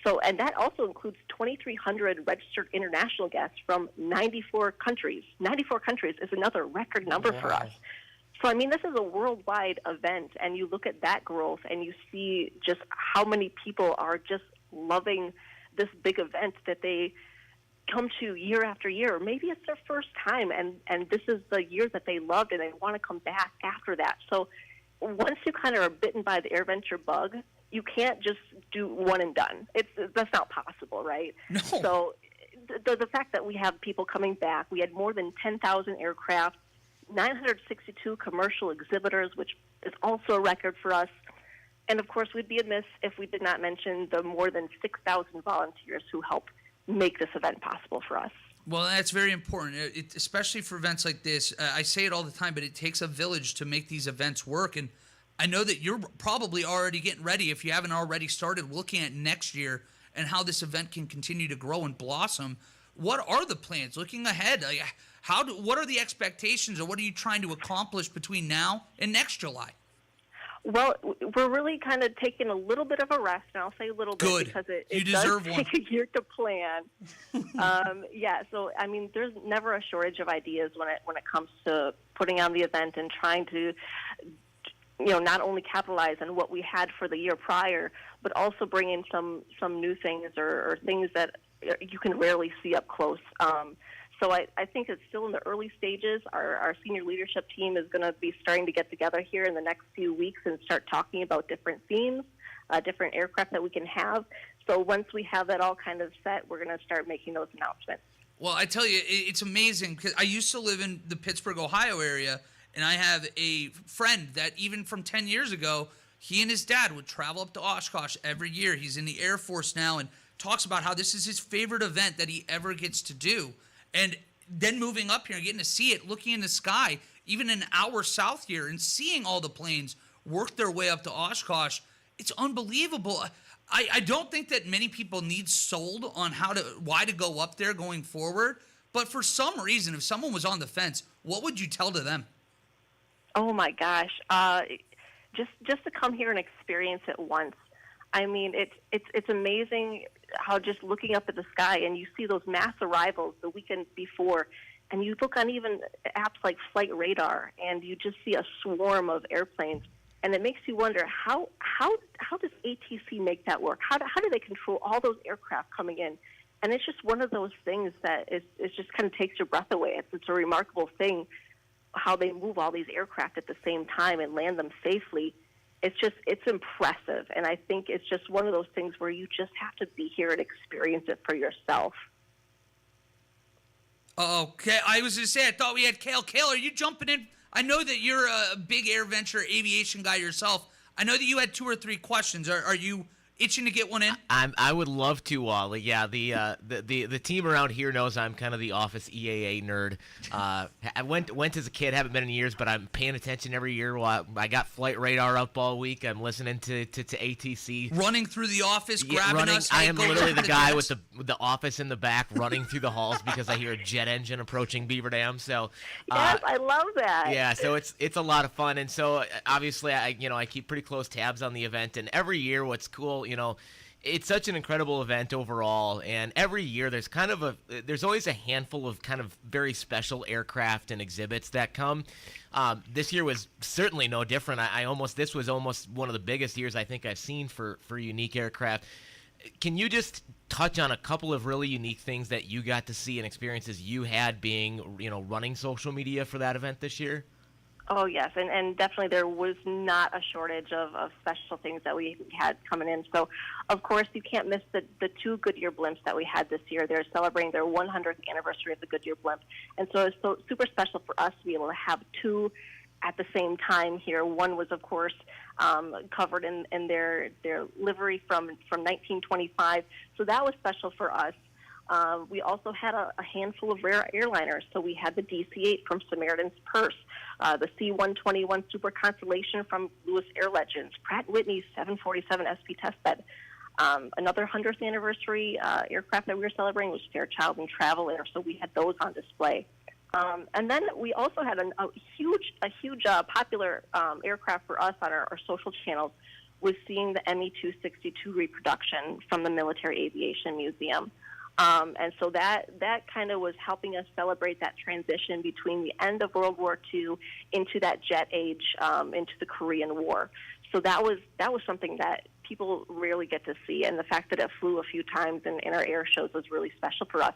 Speaker 2: So, and that also includes 2,300 registered international guests from 94 countries. 94 countries is another record number for us. So, I mean, this is a worldwide event, and you look at that growth, and you see just how many people are just loving this big event that they come to year after year. Maybe it's their first time, and this is the year that they loved, and they want to come back after that. So once you kind of are bitten by the AirVenture bug, you can't just do one and done. That's not possible, right?
Speaker 3: No.
Speaker 2: So the fact that we have people coming back, we had more than 10,000 aircraft, 962 commercial exhibitors, which is also a record for us. And, of course, we'd be amiss if we did not mention the more than 6,000 volunteers who help make this event possible for us.
Speaker 3: Well, that's very important, especially for events like this. I say it all the time, but it takes a village to make these events work. And I know that you're probably already getting ready, if you haven't already started looking at next year and how this event can continue to grow and blossom. What are the plans looking ahead? What are the expectations, or what are you trying to accomplish between now and next July?
Speaker 2: Well, we're really kind of taking a little bit of a rest, and I'll say a little bit because it does take a year to plan. Yeah, so I mean, there's never a shortage of ideas when it comes to putting on the event and trying to, not only capitalize on what we had for the year prior, but also bring in some new things or things that you can rarely see up close. So I think it's still in the early stages. Our senior leadership team is going to be starting to get together here in the next few weeks and start talking about different themes, different aircraft that we can have. So once we have that all kind of set, we're going to start making those announcements.
Speaker 3: Well, I tell you, it's amazing because I used to live in the Pittsburgh, Ohio area, and I have a friend that even from 10 years ago, he and his dad would travel up to Oshkosh every year. He's in the Air Force now, and talks about how this is his favorite event that he ever gets to do. And then moving up here and getting to see it, looking in the sky, even an hour south here, and seeing all the planes work their way up to Oshkosh, it's unbelievable. I don't think that many people need sold on why to go up there going forward. But for some reason, if someone was on the fence, what would you tell to them?
Speaker 2: Oh my gosh, just to come here and experience it once. I mean, it's amazing how just looking up at the sky and you see those mass arrivals the weekend before, and you look on even apps like Flight Radar, and you just see a swarm of airplanes, and it makes you wonder how does ATC make that work? How do they control all those aircraft coming in? And it's just one of those things that it just kind of takes your breath away. It's a remarkable thing how they move all these aircraft at the same time and land them safely. It's impressive. And I think it's just one of those things where you just have to be here and experience it for yourself.
Speaker 3: Okay, I was going to say, I thought we had Kale. Kale, are you jumping in? I know that you're a big AirVenture aviation guy yourself. I know that you had 2 or 3 questions. Are you itching to get one in?
Speaker 24: I would love to, Wally. Yeah, the team around here knows I'm kind of the office EAA nerd. I went as a kid, haven't been in years, but I'm paying attention every year. While I got Flight Radar up all week. I'm listening to ATC.
Speaker 3: Running through the office, grabbing us.
Speaker 24: I am literally the guy with the office in the back, running through the halls because I hear a jet engine approaching Beaver Dam. So
Speaker 2: yes, I love that.
Speaker 24: Yeah, so it's a lot of fun, and so obviously I keep pretty close tabs on the event, and every year what's cool. It's such an incredible event overall, and every year there's always a handful of kind of very special aircraft and exhibits that come. This year was certainly no different. This was almost one of the biggest years I think I've seen for unique aircraft. Can you just touch on a couple of really unique things that you got to see and experiences you had being, running social media for that event this year?
Speaker 2: Oh, yes, and definitely there was not a shortage of special things that we had coming in. So, of course, you can't miss the 2 Goodyear blimps that we had this year. They're celebrating their 100th anniversary of the Goodyear blimp. And so it's so super special for us to be able to have 2 at the same time here. One was, of course, covered in their livery from 1925. So that was special for us. We also had a handful of rare airliners. So we had the DC-8 from Samaritan's Purse, the C-121 Super Constellation from Lewis Air Legends, Pratt & Whitney's 747 SP testbed. Another 100th anniversary aircraft that we were celebrating was Fairchild and Travel Air, so we had those on display. And then we also had a huge popular aircraft for us on our social channels was seeing the ME-262 reproduction from the Military Aviation Museum. And so that kind of was helping us celebrate that transition between the end of World War II into that jet age, into the Korean War. So that was something that people rarely get to see, and the fact that it flew a few times in our air shows was really special for us.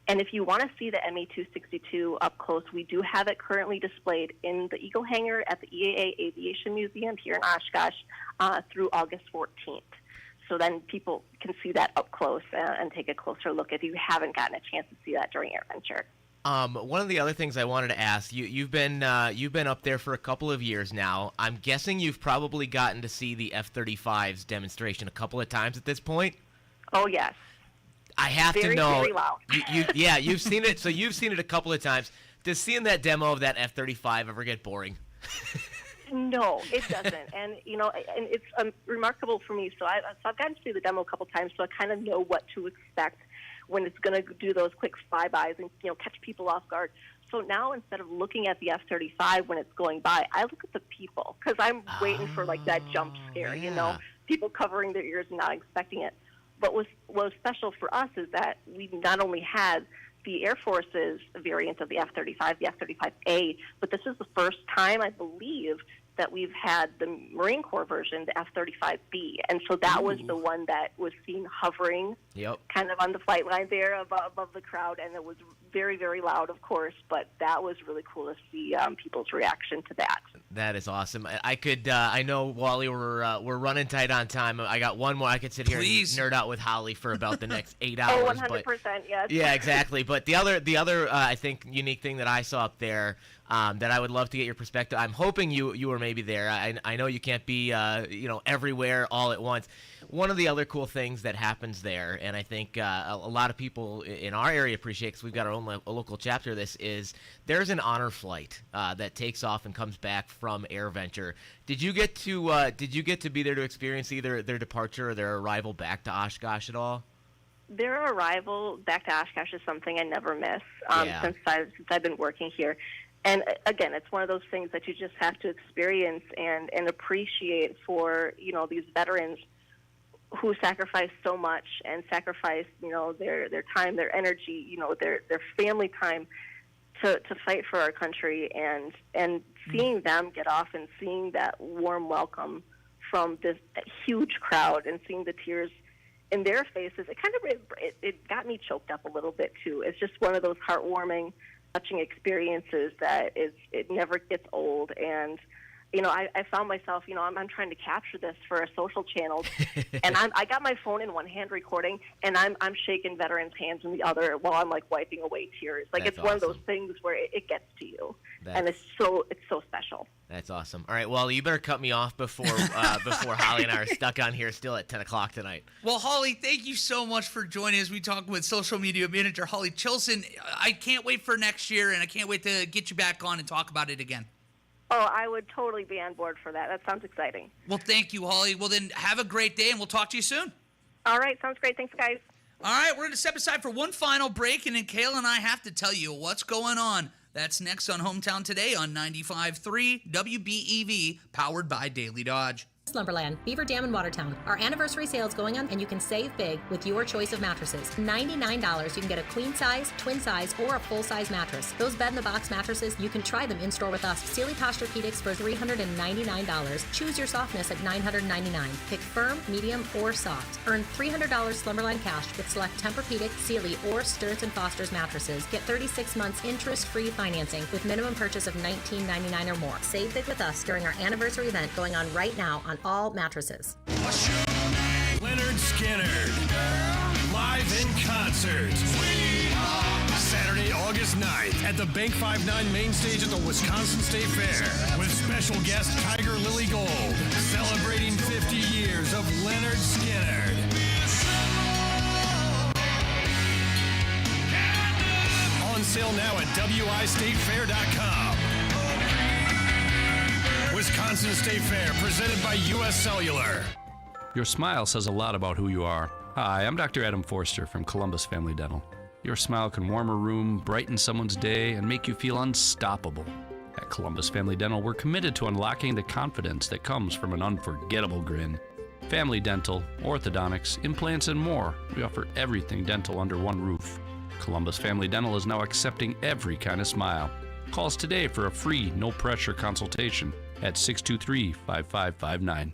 Speaker 2: And if you want to see the ME-262 up close, we do have it currently displayed in the Eagle Hangar at the EAA Aviation Museum here in Oshkosh through August 14th. So then people can see that up close and take a closer look if you haven't gotten a chance to see that during AirVenture.
Speaker 24: One of the other things I wanted to ask, you've been up there for a couple of years now. I'm guessing you've probably gotten to see the F-35's demonstration a couple of times at this point.
Speaker 2: Oh, yes.
Speaker 24: I have
Speaker 2: to
Speaker 24: know.
Speaker 2: Very loud.
Speaker 24: You've seen it. So you've seen it a couple of times. Does seeing that demo of that F-35 ever get boring?
Speaker 2: No, it doesn't. And, and it's remarkable for me. So I've gotten to see the demo a couple times, so I kind of know what to expect when it's going to do those quick flybys and, catch people off guard. So now instead of looking at the F-35 when it's going by, I look at the people because I'm waiting for, that jump scare, people covering their ears and not expecting it. But what was special for us is that we not only had the Air Force's variant of the F-35, the F-35A, but this is the first time, I believe, that we've had the Marine Corps version, the F-35B. And so that was the one that was seen hovering kind of on the flight line there above the crowd. And it was very, very loud, of course, but that was really cool to see people's reaction to that.
Speaker 24: That is awesome. I know, Wally, we're running tight on time. I got one more. I could sit here and nerd out with Holly for about the next 8 hours.
Speaker 2: Oh, 100%, yes.
Speaker 24: Yeah, exactly. But the other I think, unique thing that I saw up there that I would love to get your perspective. I'm hoping you were maybe there. I know you can't be everywhere all at once. one of the other cool things that happens there, and I think a lot of people in our area appreciate, because we've got our own local chapter of this, is there's an honor flight that takes off and comes back from AirVenture. Did you get to be there to experience either their departure or their arrival back to Oshkosh at all?
Speaker 2: Their arrival back to Oshkosh is something I never miss since I've been working here. And again, it's one of those things that you just have to experience and appreciate for, these veterans who sacrifice so much and sacrifice, their time, their energy, their family time to fight for our country, and seeing them get off and seeing that warm welcome from this huge crowd and seeing the tears in their faces, it got me choked up a little bit too. It's just one of those heartwarming, touching experiences that it never gets old. And I found myself, I'm trying to capture this for a social channel, and I got my phone in one hand recording, and I'm shaking veterans' hands in the other while I'm wiping away tears. It's one of those things where it gets to you, and it's so special.
Speaker 24: That's awesome. All right, well, you better cut me off before Holly and I are stuck on here still at 10 o'clock tonight.
Speaker 3: Well, Holly, thank you so much for joining us. We talk with social media manager Holly Chilson. I can't wait for next year, and I can't wait to get you back on and talk about it again.
Speaker 2: Oh, I would totally be on board for that. That sounds exciting.
Speaker 3: Well, thank you, Holly. Well, then have a great day, and we'll talk to you soon.
Speaker 2: All right, sounds great. Thanks, guys.
Speaker 3: All right, we're going to step aside for one final break, and then Kayla and I have to tell you what's going on. That's next on Hometown Today on 95.3 WBEV, powered by Daily Dodge.
Speaker 5: Slumberland, Beaver Dam, and Watertown. Our anniversary sale is going on, and you can save big with your choice of mattresses. $99, you can get a queen size, twin size, or a full size mattress. Those bed-in-the-box mattresses, you can try them in store with us. Sealy Posturepedics for $399. Choose your softness at $999. Pick firm, medium, or soft. Earn $300 Slumberland cash with select Tempur-Pedic, Sealy, or Stearns & Foster's mattresses. Get 36 months interest-free financing with minimum purchase of $19.99 or more. Save big with us during our anniversary event going on right now on all mattresses.
Speaker 6: Leonard Skinner, live in concert. Saturday, August 9th at the Bank 5-9 main stage at the Wisconsin State Fair with special guest Tiger Lily Gold, celebrating 50 years of Leonard Skinner. On sale now at wistatefair.com. Wisconsin State Fair, presented by U.S. Cellular.
Speaker 21: Your smile says a lot about who you are. Hi, I'm Dr. Adam Forster from Columbus Family Dental. Your smile can warm a room, brighten someone's day, and make you feel unstoppable. At Columbus Family Dental, we're committed to unlocking the confidence that comes from an unforgettable grin. Family dental, orthodontics, implants, and more. We offer everything dental under one roof. Columbus Family Dental is now accepting every kind of smile. Call us today for a free, no-pressure consultation at 623-5559.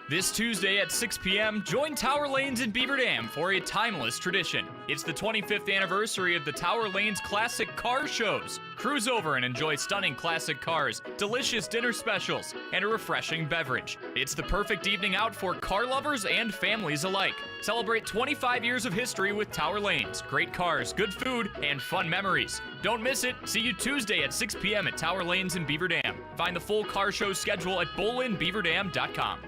Speaker 7: This Tuesday at 6 p.m., join Tower Lanes in Beaver Dam for a timeless tradition. It's the 25th anniversary of the Tower Lanes Classic Car Shows. Cruise over and enjoy stunning classic cars, delicious dinner specials, and a refreshing beverage. It's the perfect evening out for car lovers and families alike. Celebrate 25 years of history with Tower Lanes. Great cars, good food, and fun memories. Don't miss it. See you Tuesday at 6 p.m. at Tower Lanes in Beaver Dam. Find the full car show schedule at bowlinbeaverdam.com.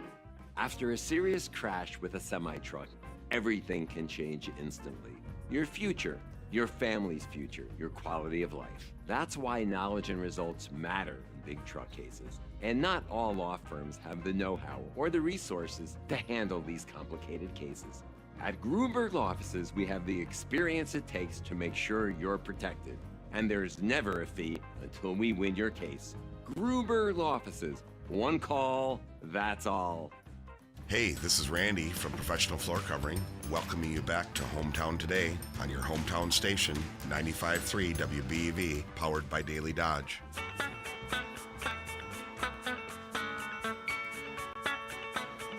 Speaker 9: After a serious crash with a semi-truck, everything can change instantly. Your future, your family's future, your quality of life. That's why knowledge and results matter in big truck cases. And not all law firms have the know-how or the resources to handle these complicated cases. At Gruberg Law Offices, we have the experience it takes to make sure you're protected. And there's never a fee until we win your case. Gruberg Law Offices. One call, that's all.
Speaker 1: Hey, this is Randy from Professional Floor Covering, welcoming you back to Hometown Today on your hometown station, 95.3 WBEV, powered by Daily Dodge.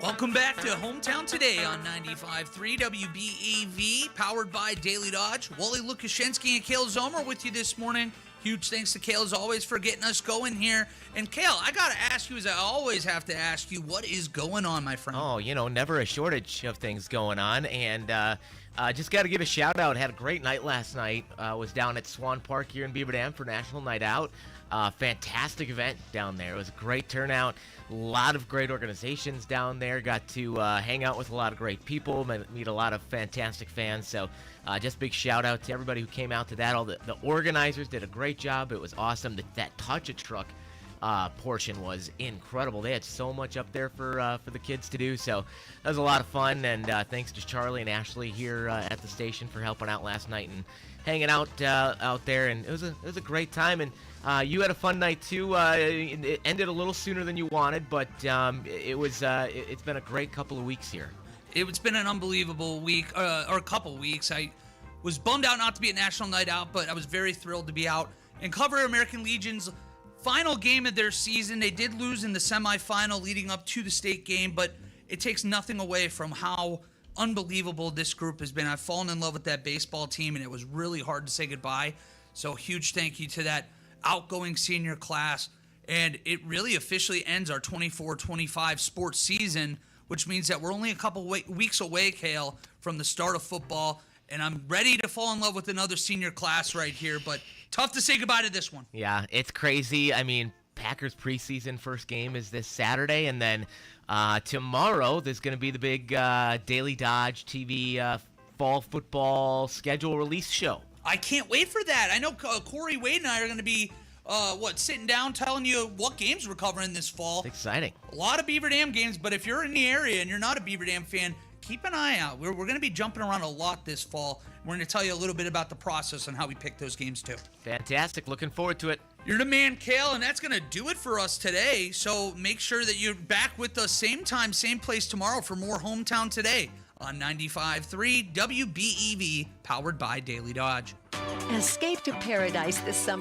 Speaker 3: Welcome back to Hometown Today on 95.3 WBEV, powered by Daily Dodge. Wally Lukashenski and Kale Zomer with you this morning. Huge thanks to Kale, as always, for getting us going here. And Kale, I got to ask you, as I always have to ask you, what is going on, my friend?
Speaker 24: Oh, never a shortage of things going on. And just got to give a shout out. Had a great night last night. Was down at Swan Park here in Beaver Dam for National Night Out. Fantastic event down there. It was a great turnout. A lot of great organizations down there. Got to hang out with a lot of great people, meet a lot of fantastic fans. So just big shout out to everybody who came out to that. All the organizers did a great job. It was awesome. That Touch a Truck portion was incredible. They had so much up there for the kids to do. So that was a lot of fun. And thanks to Charlie and Ashley here at the station for helping out last night and hanging out there. And it was a great time. And you had a fun night too. It ended a little sooner than you wanted, but it's been a great couple of weeks here.
Speaker 3: It's been an unbelievable week, or a couple weeks. I was bummed out not to be at National Night Out, but I was very thrilled to be out and cover American Legion's final game of their season. They did lose in the semifinal leading up to the state game, but it takes nothing away from how unbelievable this group has been. I've fallen in love with that baseball team, and it was really hard to say goodbye. So huge thank you to that outgoing senior class. And it really officially ends our 24-25 sports season, which means that we're only a couple weeks away, Kale, from the start of football. And I'm ready to fall in love with another senior class right here, but tough to say goodbye to this one.
Speaker 24: Yeah, it's crazy. I mean, Packers preseason first game is this Saturday, and then tomorrow there's going to be the big Daily Dodge TV fall football schedule release show.
Speaker 3: I can't wait for that. I know Corey Wade and I are going to be sitting down telling you what games we're covering this fall.
Speaker 24: It's exciting.
Speaker 3: A lot of Beaver Dam games, but if you're in the area and you're not a Beaver Dam fan, keep an eye out. We're going to be jumping around a lot this fall. We're going to tell you a little bit about the process and how we pick those games too.
Speaker 24: Fantastic. Looking forward to it.
Speaker 3: You're the man, Kale, and that's going to do it for us today. So make sure that you're back with us same time, same place tomorrow for more Hometown Today on 95.3 WBEV, powered by Daily Dodge.
Speaker 4: Escape to paradise this summer